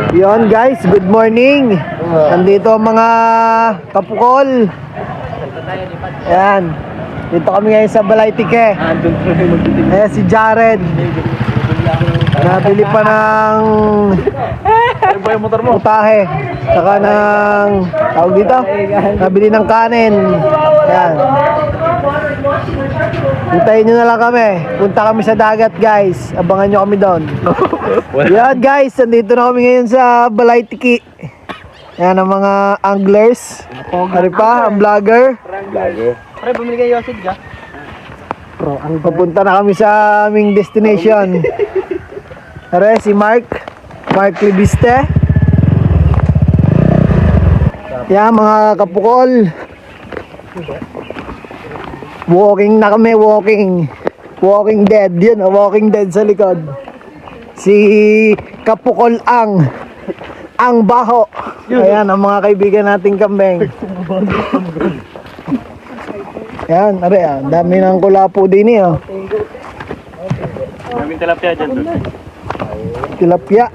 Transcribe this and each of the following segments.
Yon guys, good morning. Nandito ang mga kapukol. Ayan. Dito kami ngayon sa Balay-Tike. Ayan si Jared. Nabili pa ng putahe. Saka ng tawag dito. Nabili ng kanin. Ayan. Hintayin nyo na lang kami. Punta kami sa dagat guys. Abangan nyo kami doon. Yan guys, nandito na kami ngayon sa Balay-Tike. Yan ang mga anglers. Hari pa, ang vlogger. Pre, bumili kayo yosid ka? Papunta na kami sa aming destination. Are, si Mark Libiste. Yan mga kapukol. Walking na kami, Walking Dead. Yun, Walking Dead sa likod. Si Kapukol ang baho. Ayan ang mga kaibigan nating kambing. Ayan, are, dami ng kulapo din eh. Daming tilapia dyan doon. Tilapia.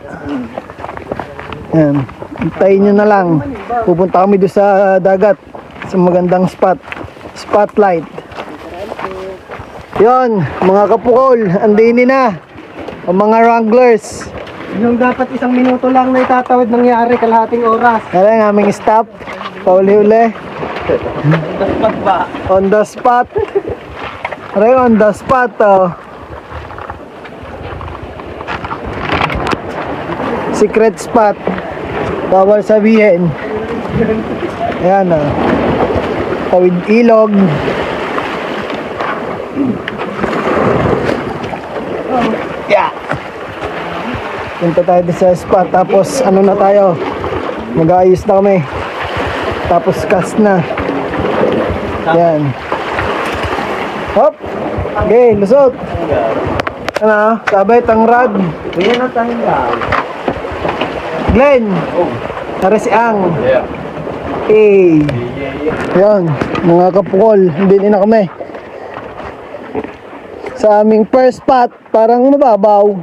Ayan, hintayin nyo na lang. Pupunta kami doon sa dagat. Sa magandang spotlight. Yon, mga kapukol, andini na. Ang mga wranglers. Yung dapat isang minuto lang na itatawid nangyari kalahating oras. Ayan ang aming stop. Pauli-uli. Dapat ba? On the spot. Aray, on the spot oh. Secret spot. Bawal sabihin. Ayan oh. Tawid ilog. Yeah. Punta tayo sa spot. Tapos ano na tayo, mag-aayos na kami. Tapos cast na. Yan. Hop. Okay, lusot. Ano? Sabay tangrad. Yan ang tanggal. Glenn. Tara si Ang. Eh. Yan. Mga kapukol. Hindi na kami. Sa aming first spot. Parang mababaw.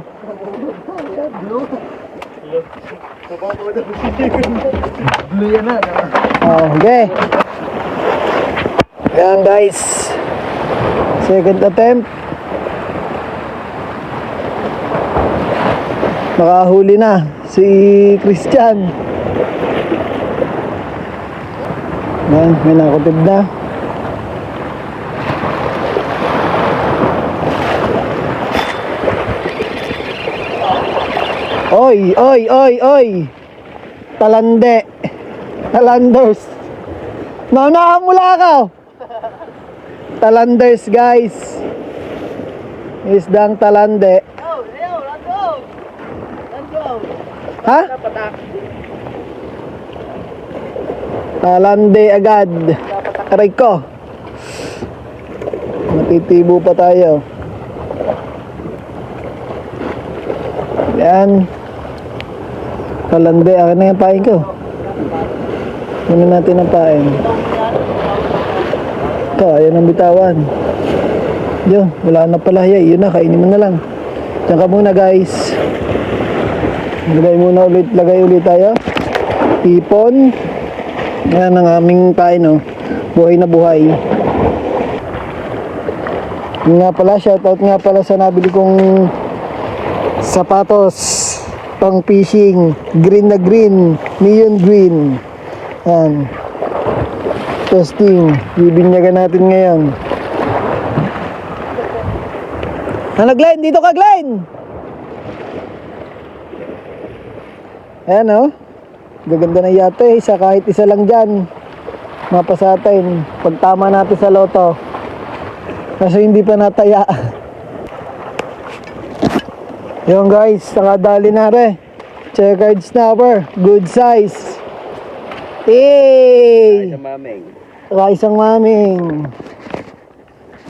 Okay. Ayan guys. Second attempt. Nakahuli na si Christian. Ayan, may nakutib na. Oy. Talande. Talanders. Mula ka. Talanders guys. Isdang talande. Leo, let's go. Ha? Talande agad. Aray ko. Matitibo pa tayo. Yan. Talande, akin na yung pain ko. Kunin natin ang pain. Ito, ayan ang bitawan. Yun, wala na pala. Yun na, kainin mo na lang. Diyan ka muna guys. Lagay ulit tayo. Ipon. Yan ang aming pain oh. Buhay na buhay. Yun nga pala, shoutout nga pala sa nabili kong sapatos pang fishing, green na green, neon green. Yan. Testing. Bibinyagan natin ngayon. Ano Glenn? Dito ka Glenn! Ayan o. Gaganda na yate. Kahit isa lang dyan. Mapasa atin. Pagtama natin sa loto. Kasi hindi pa nataya. Yung guys, nakadali na rin. Checkered snapper, good size. Hey! Isang maming.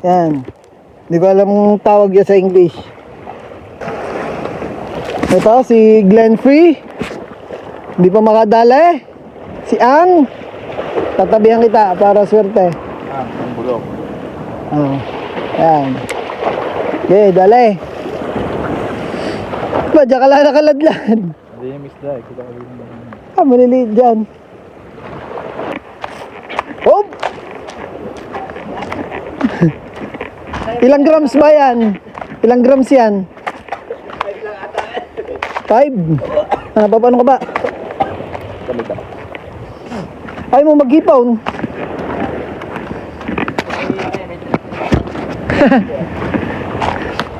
Yan. Hindi ko alam ang tawag niya sa English. Ito, si Glenn Free. Hindi pa makadali. Si Ang. Tatabihan kita para swerte. Ang bulok. Oh. Yan. Okay, dali. Ba, diyan ka lang nakaladlan. Hindi yung isda eh. Kita ko rin naman. Ah, maliliit dyan. Oh! Ilang grams ba yan? Ilang grams yan? 5? Ah, paano ka ba? Ay mo mag-ipon.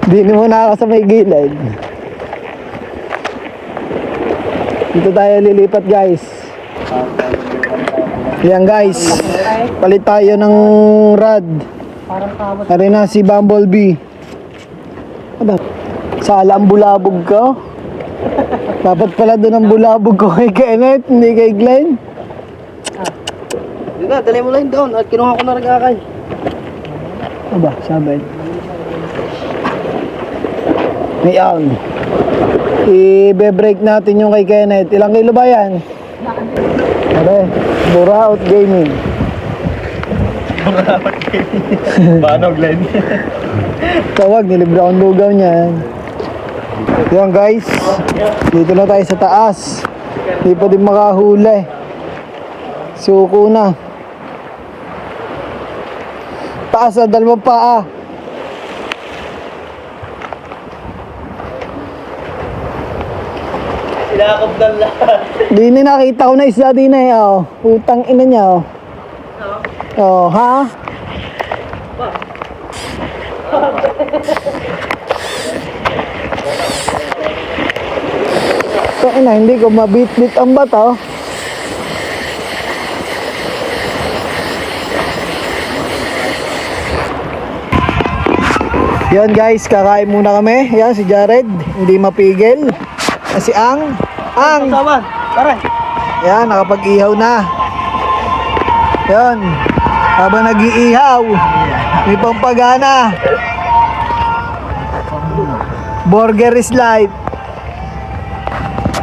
Di mo na ako sa may gilid. Dito tayo lilipat guys. Yan guys. Palit tayo ng rod. Parang tawad. Ari na si Bumblebee. Ano? Sala ang bulabog ko. Dapat pala doon ang bulabog ko kay Kenneth, hindi kay Glenn. Yun na, dali mo lang doon at kinuha ko na ragakay. Ano ba? Sabi. Ngayon. I-break natin yung kay Kenneth. Ilang kilo ba yan? Are, Buraot Gaming. Paano, Glenn? Tawag, nilibra akong lugaw niyan. Yan guys, dito na tayo sa taas. Hindi pa din makahuli. Suko na. Taas na, dalawang paa. Sinakop ng lahat. Di na nakita ko na isda din eh. Oh. Utang ina niya. Oh, oh ha? So, ina, hindi ko mabit-bit ang bato. Yan guys, kakain muna kami. Yan si Jared, hindi mapigil. Si Ang. Sawan, tara. Yan, nakapag-ihaw na. Yan. Habang nag-iihaw, may pampagana. Burger is life.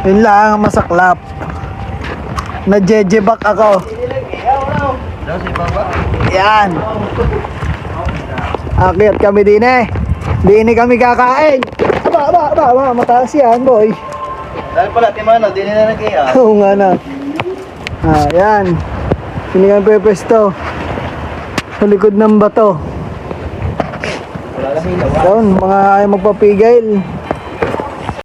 Yun lang ang masaklap. Na-jejebak ako. Yan. Akyat kami din eh. Di kami kakain. Aba, mataas yan, boy. Dahil pala, Timano, di nila nag-iya. Oo nga na. Ah, yan. Hindi kami pwesto. Sa likod ng bato. Wala lang hilaw. Doon, mga ayaw magpapigil.